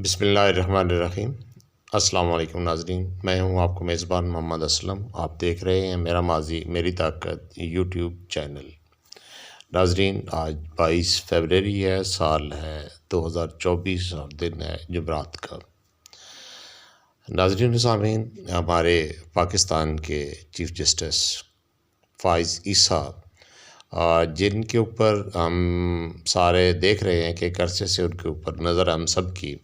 بسم اللہ الرحمن الرحیم۔ السلام علیکم ناظرین، میں ہوں آپ کو میزبان محمد اسلم۔ آپ دیکھ رہے ہیں میرا ماضی میری طاقت یوٹیوب چینل۔ ناظرین، آج 22 فروری ہے، سال ہے 2024 اور دن ہے جمعرات کا۔ ناظرین سامعین، ہمارے پاکستان کے چیف جسٹس فائز عیسیٰ، جن کے اوپر ہم سارے دیکھ رہے ہیں کہ ایک عرصے سے ان کے اوپر نظر ہم سب کی،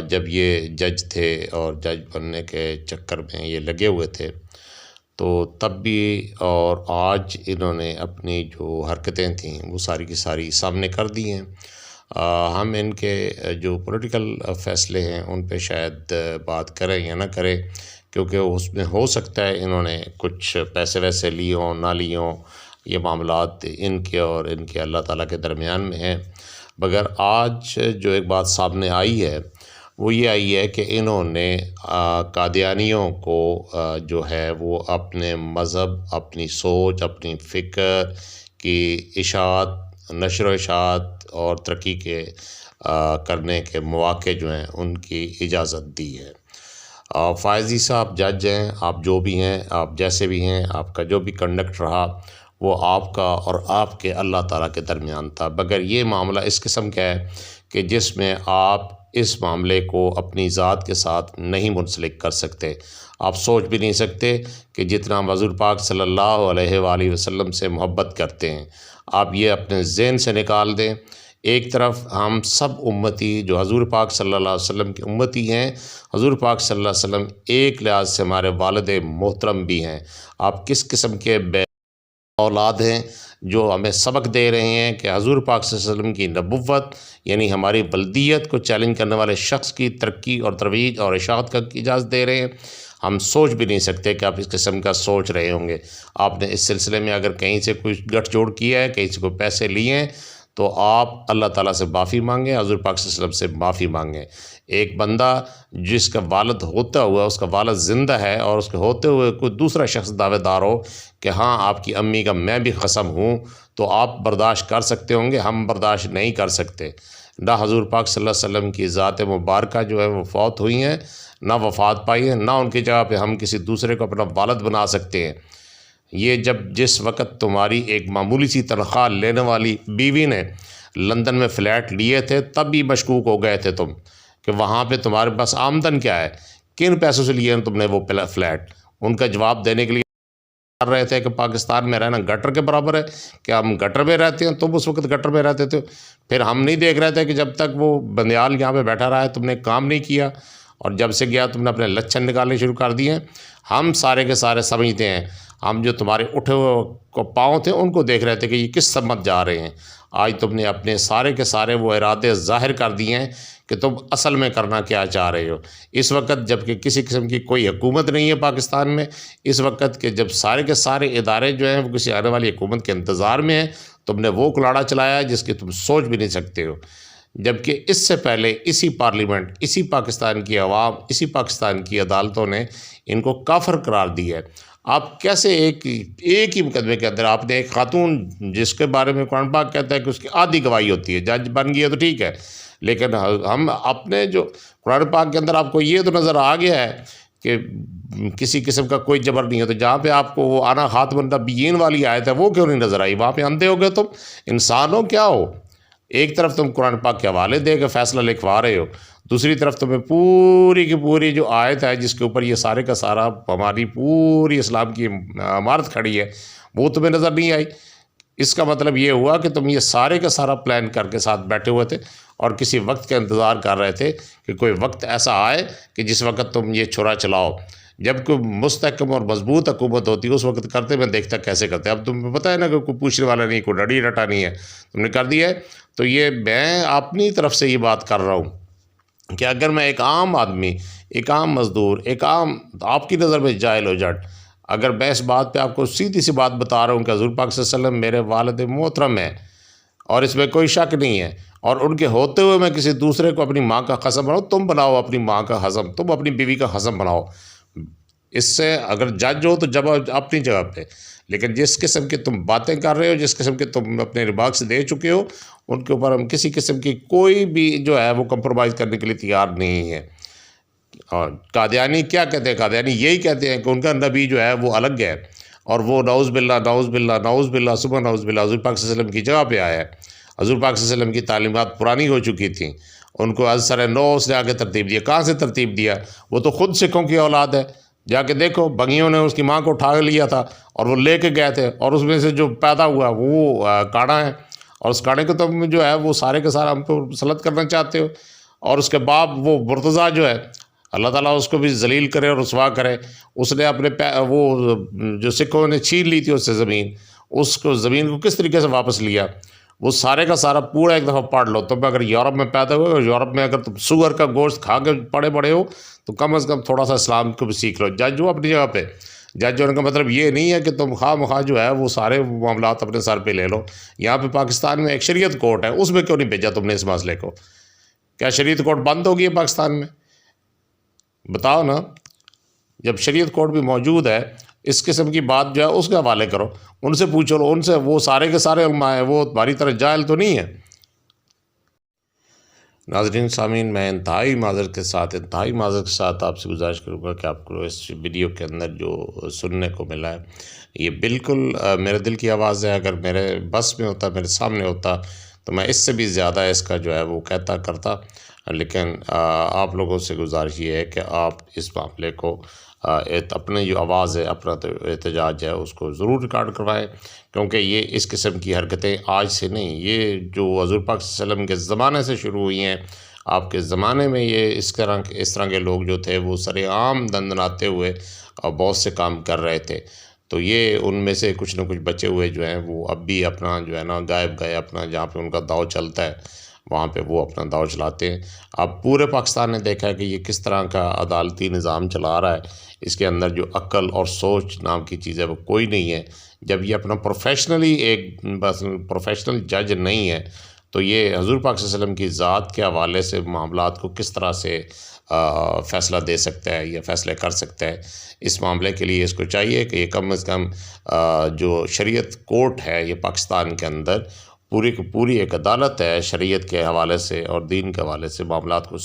جب یہ جج تھے اور جج بننے کے چکر میں یہ لگے ہوئے تھے، تو تب بھی اور آج انہوں نے اپنی جو حرکتیں تھیں وہ ساری کی ساری سامنے کر دی ہیں۔ ہم ان کے جو پولیٹیکل فیصلے ہیں ان پہ شاید بات کریں یا نہ کریں، کیونکہ اس میں ہو سکتا ہے انہوں نے کچھ پیسے ویسے لیے ہوں نہ لیے ہوں، یہ معاملات ان کے اور ان کے اللہ تعالیٰ کے درمیان میں ہیں۔ مگر آج جو ایک بات سامنے آئی ہے وہ یہ آئی ہے کہ انہوں نے قادیانیوں کو جو ہے وہ اپنے مذہب، اپنی سوچ، اپنی فکر کی اشاعت، نشر و اشاعت اور ترقی کے کرنے کے مواقع جو ہیں ان کی اجازت دی ہے۔ فائز عیسیٰ، آپ جج ہیں، آپ جو بھی ہیں، آپ جیسے بھی ہیں، آپ کا جو بھی کنڈکٹ رہا وہ آپ کا اور آپ کے اللہ تعالیٰ کے درمیان تھا، مگر یہ معاملہ اس قسم کا ہے کہ جس میں آپ اس معاملے کو اپنی ذات کے ساتھ نہیں منسلک کر سکتے۔ آپ سوچ بھی نہیں سکتے کہ جتنا ہم حضور پاک صلی اللہ علیہ وآلہ وسلم سے محبت کرتے ہیں، آپ یہ اپنے ذہن سے نکال دیں۔ ایک طرف ہم سب امتی جو حضور پاک صلی اللہ علیہ وسلم کی امتی ہیں، حضور پاک صلی اللہ علیہ وسلم ایک لحاظ سے ہمارے والد محترم بھی ہیں۔ آپ کس قسم کے بے اولاد ہیں جو ہمیں سبق دے رہے ہیں کہ حضور پاک صلی اللہ علیہ وسلم کی نبوت یعنی ہماری ولدیت کو چیلنج کرنے والے شخص کی ترقی اور ترویج اور اشاعت کا اجازت دے رہے ہیں۔ ہم سوچ بھی نہیں سکتے کہ آپ اس قسم کا سوچ رہے ہوں گے۔ آپ نے اس سلسلے میں اگر کہیں سے کوئی گٹھ جوڑ کیا ہے، کہیں سے کوئی پیسے لیے ہیں، تو آپ اللہ تعالیٰ سے معافی مانگیں، حضور پاک صلی اللہ علیہ وسلم سے معافی مانگیں۔ ایک بندہ جس کا والد ہوتا ہوا، اس کا والد زندہ ہے اور اس کے ہوتے ہوئے کوئی دوسرا شخص دعوے دار ہو کہ ہاں آپ کی امی کا میں بھی قسم ہوں، تو آپ برداشت کر سکتے ہوں گے، ہم برداشت نہیں کر سکتے۔ نہ حضور پاک صلی اللہ علیہ وسلم کی ذات مبارکہ جو ہے وہ فوت ہوئی ہیں، نہ وفات پائی ہیں، نہ ان کی جگہ پہ ہم کسی دوسرے کو اپنا والد بنا سکتے ہیں۔ یہ جس وقت تمہاری ایک معمولی سی تنخواہ لینے والی بیوی نے لندن میں فلیٹ لیے تھے، تب بھی مشکوک ہو گئے تھے تم کہ وہاں پہ تمہارے پاس آمدن کیا ہے، کن پیسوں سے لیے تم نے وہ فلیٹ۔ ان کا جواب دینے کے لیے کر رہے تھے کہ پاکستان میں رہنا گٹر کے برابر ہے، کہ ہم گٹر میں رہتے ہیں، تم اس وقت گٹر میں رہتے تھے۔ پھر ہم نہیں دیکھ رہے تھے کہ جب تک وہ بندیال یہاں پہ بیٹھا رہا ہے تم نے کام نہیں کیا، اور جب سے گیا تم نے اپنے لچھن نکالنے شروع کر دیے ہیں۔ ہم سارے کے سارے سمجھتے ہیں، ہم جو تمہارے اٹھے ہوئے پاؤں تھے ان کو دیکھ رہے تھے کہ یہ کس سمت جا رہے ہیں۔ آج تم نے اپنے سارے کے سارے وہ ارادے ظاہر کر دیے ہیں کہ تم اصل میں کرنا کیا چاہ رہے ہو۔ اس وقت جب کہ کسی قسم کی کوئی حکومت نہیں ہے پاکستان میں، اس وقت کے جب سارے کے سارے ادارے جو ہیں وہ کسی آنے والی حکومت کے انتظار میں ہیں، تم نے وہ کلاڑا چلایا ہے جس کی تم سوچ بھی نہیں سکتے ہو۔ جبکہ اس سے پہلے اسی پارلیمنٹ، اسی پاکستان کی عوام، اسی پاکستان کی عدالتوں نے ان کو کافر قرار دیا ہے۔ آپ کیسے ایک ہی مقدمے کے اندر آپ نے ایک خاتون جس کے بارے میں قرآن پاک کہتا ہے کہ اس کی آدھی گواہی ہوتی ہے، جج بن گئی ہے تو ٹھیک ہے، لیکن ہم اپنے جو قرآن پاک کے اندر آپ کو یہ تو نظر آ گیا ہے کہ کسی قسم کا کوئی جبر نہیں ہے، تو جہاں پہ آپ کو وہ آنا خاتم النبیین والی آیت ہے وہ کیوں نہیں نظر آئی؟ وہاں پہ اندھے ہو گئے تم؟ انسان ہو کیا ہو؟ ایک طرف تم قرآن پاک کے حوالے دے کے فیصلہ لکھوا رہے ہو، دوسری طرف تمہیں پوری کی پوری جو آیت ہے جس کے اوپر یہ سارے کا سارا ہماری پوری اسلام کی عمارت کھڑی ہے وہ تمہیں نظر نہیں آئی۔ اس کا مطلب یہ ہوا کہ تم یہ سارے کا سارا پلان کر کے ساتھ بیٹھے ہوئے تھے اور کسی وقت کا انتظار کر رہے تھے کہ کوئی وقت ایسا آئے کہ جس وقت تم یہ چھرا چلاؤ۔ جب کوئی مستحکم اور مضبوط حکومت ہوتی ہے اس وقت کرتے، میں دیکھتا کیسے کرتے۔ اب تمہیں پتہ ہے نا کہ کوئی پوچھنے والا نہیں، کوئی ڈڑی ڈٹا نہیں ہے، تم نے کر دیا ہے۔ تو یہ میں اپنی طرف سے یہ بات کر رہا ہوں کہ اگر میں ایک عام آدمی، ایک عام مزدور، ایک عام آپ کی نظر میں جاہل و جٹ، اگر میں اس بات پہ آپ کو سیدھی سی بات بتا رہا ہوں کہ حضور پاک صلی اللہ علیہ وسلم میرے والد محترم ہیں اور اس میں کوئی شک نہیں ہے، اور ان کے ہوتے ہوئے میں کسی دوسرے کو اپنی ماں کا قسم بناؤں، تم بناؤ اپنی ماں کا قسم، تم اپنی بیوی کا قسم بناؤ۔ اس سے اگر جج ہو تو جب اپنی جگہ پہ، لیکن جس قسم کی تم باتیں کر رہے ہو، جس قسم کے تم اپنے ریمارکس دے چکے ہو، ان کے اوپر ہم کسی قسم کی کوئی بھی جو ہے وہ کمپرومائز کرنے کے لیے تیار نہیں ہے۔ اور قادیانی کیا کہتے ہیں؟ قادیانی یہی کہتے ہیں کہ ان کا نبی جو ہے وہ الگ ہے، اور وہ نعوذ باللہ نعوذ باللہ نعوذ باللہ ثم نعوذ باللہ حضور پاک صلی اللہ علیہ وسلم کی جگہ پہ آیا ہے۔ حضور پاک صلی اللہ علیہ وسلم کی تعلیمات پرانی ہو چکی تھیں، ان کو از سر نو اس نے آگے ترتیب دیا۔ کہاں سے ترتیب دیا؟ وہ تو خود سکھوں کی اولاد ہے، جا کے دیکھو، بگیوں نے اس کی ماں کو اٹھا لیا تھا اور وہ لے کے گئے تھے، اور اس میں سے جو پیدا ہوا وہ کاڑا ہے، اور اس کاڑے کو تم جو ہے وہ سارے کے سارا ہم کو مسلط کرنا چاہتے ہو۔ اور اس کے باپ وہ مرتضیٰ جو ہے، اللہ تعالیٰ اس کو بھی ذلیل کرے اور رسوا کرے، اس نے اپنے وہ جو سکھوں نے چھین لی تھی اس سے زمین، اس کو زمین کو کس طریقے سے واپس لیا، وہ سارے کا سارا پورا ایک دفعہ پڑھ لو۔ تم اگر یورپ میں پیدا ہوئے اور یورپ میں اگر تم سور کا گوشت کھا کے بڑے ہو تو کم از کم تھوڑا سا اسلام کو بھی سیکھ لو۔ جج ہو اپنی جگہ پہ، جج ہونے کا مطلب یہ نہیں ہے کہ تم خواہ مخواہ جو ہے وہ سارے معاملات اپنے سر پہ لے لو۔ یہاں پہ پاکستان میں ایک شریعت کورٹ ہے، اس میں کیوں نہیں بھیجا تم نے اس مسئلے کو؟ کیا شریعت کورٹ بند ہو گئی ہے پاکستان میں؟ بتاؤ نا۔ جب شریعت کورٹ بھی موجود ہے، اس قسم کی بات جو ہے اس کے حوالے کرو، ان سے پوچھو، ان سے، وہ سارے کے سارے علماء ہیں، وہ تمہاری طرح جاہل تو نہیں ہے۔ ناظرین سامعین، میں انتہائی معذرت کے ساتھ آپ سے گزارش کروں گا کہ آپ کو اس ویڈیو کے اندر جو سننے کو ملا ہے یہ بالکل میرے دل کی آواز ہے۔ اگر میرے بس میں ہوتا، میرے سامنے ہوتا، تو میں اس سے بھی زیادہ اس کا جو ہے وہ کہتا کرتا، لیکن آپ لوگوں سے گزارش یہ ہے کہ آپ اس معاملے کو اپنے جو آواز ہے، اپنا احتجاج ہے، اس کو ضرور ریکارڈ کروائیں، کیونکہ یہ اس قسم کی حرکتیں آج سے نہیں، یہ جو حضور پاک صلی اللہ علیہ وسلم کے زمانے سے شروع ہوئی ہیں۔ آپ کے زمانے میں یہ اس طرح کے لوگ جو تھے وہ سر عام دندناتے ہوئے اور بہت سے کام کر رہے تھے، تو یہ ان میں سے کچھ نہ کچھ بچے ہوئے جو ہیں وہ اب بھی اپنا جو ہے نا غائب گئے، اپنا جہاں پہ ان کا داؤ چلتا ہے وہاں پہ وہ اپنا داؤ چلاتے ہیں۔ اب پورے پاکستان نے دیکھا ہے کہ یہ کس طرح کا عدالتی نظام چلا رہا ہے، اس کے اندر جو عقل اور سوچ نام کی چیز ہے وہ کوئی نہیں ہے۔ جب یہ اپنا پروفیشنلی ایک بس پروفیشنل جج نہیں ہے، تو یہ حضور پاک صلی اللہ علیہ وسلم کی ذات کے حوالے سے معاملات کو کس طرح سے فیصلہ دے سکتا ہے یا فیصلے کر سکتا ہے؟ اس معاملے کے لیے اس کو چاہیے کہ یہ کم از کم جو شریعت کورٹ ہے یہ پاکستان کے اندر پوری کی پوری ایک عدالت ہے، شریعت کے حوالے سے اور دین کے حوالے سے معاملات کو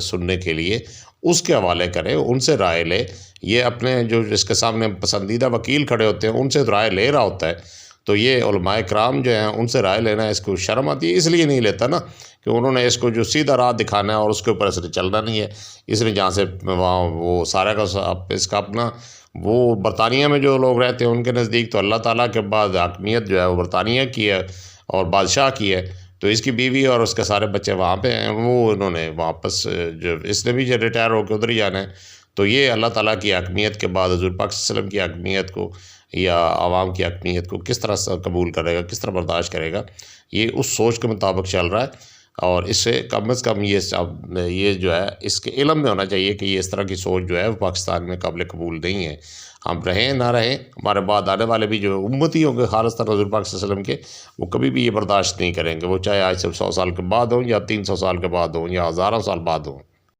سننے کے لیے اس کے حوالے کرے، ان سے رائے لے۔ یہ اپنے جو اس کے سامنے پسندیدہ وکیل کھڑے ہوتے ہیں ان سے رائے لے رہا ہوتا ہے، تو یہ علماء کرام جو ہیں ان سے رائے لینا اس کو شرم آتی ہے، اس لیے نہیں لیتا نا کہ انہوں نے اس کو جو سیدھا راہ دکھانا ہے اور اس کے اوپر اس نے چلنا نہیں ہے۔ اس نے جہاں سے وہاں وہ سارا کا اس کا اپنا وہ برطانیہ میں جو لوگ رہتے ہیں ان کے نزدیک تو اللہ تعالیٰ کے بعد حاکمیت جو ہے وہ برطانیہ کی ہے اور بادشاہ کی ہے، تو اس کی بیوی اور اس کے سارے بچے وہاں پہ ہیں، وہ انہوں نے واپس جو اس نے بھی جو ریٹائر ہو کے ادھر ہی جانا ہے، تو یہ اللہ تعالیٰ کی حاکمیت کے بعد حضور پاک صلی اللہ علیہ وسلم کی حاکمیت کو یا عوام کی حاکمیت کو کس طرح سے قبول کرے گا، کس طرح برداشت کرے گا؟ یہ اس سوچ کے مطابق چل رہا ہے، اور اس سے کم از کم یہ جو ہے اس کے علم میں ہونا چاہیے کہ یہ اس طرح کی سوچ جو ہے وہ پاکستان میں قابل قبول نہیں ہے۔ ہم رہیں نہ رہیں، ہمارے بعد آنے والے بھی جو امتی ہوں گے خالصتاً حضور پاک صلی اللہ علیہ وسلم کے، وہ کبھی بھی یہ برداشت نہیں کریں گے، وہ چاہے آج سے 100 سال کے بعد ہوں یا 300 سال کے بعد ہوں یا ہزاروں سال بعد ہوں۔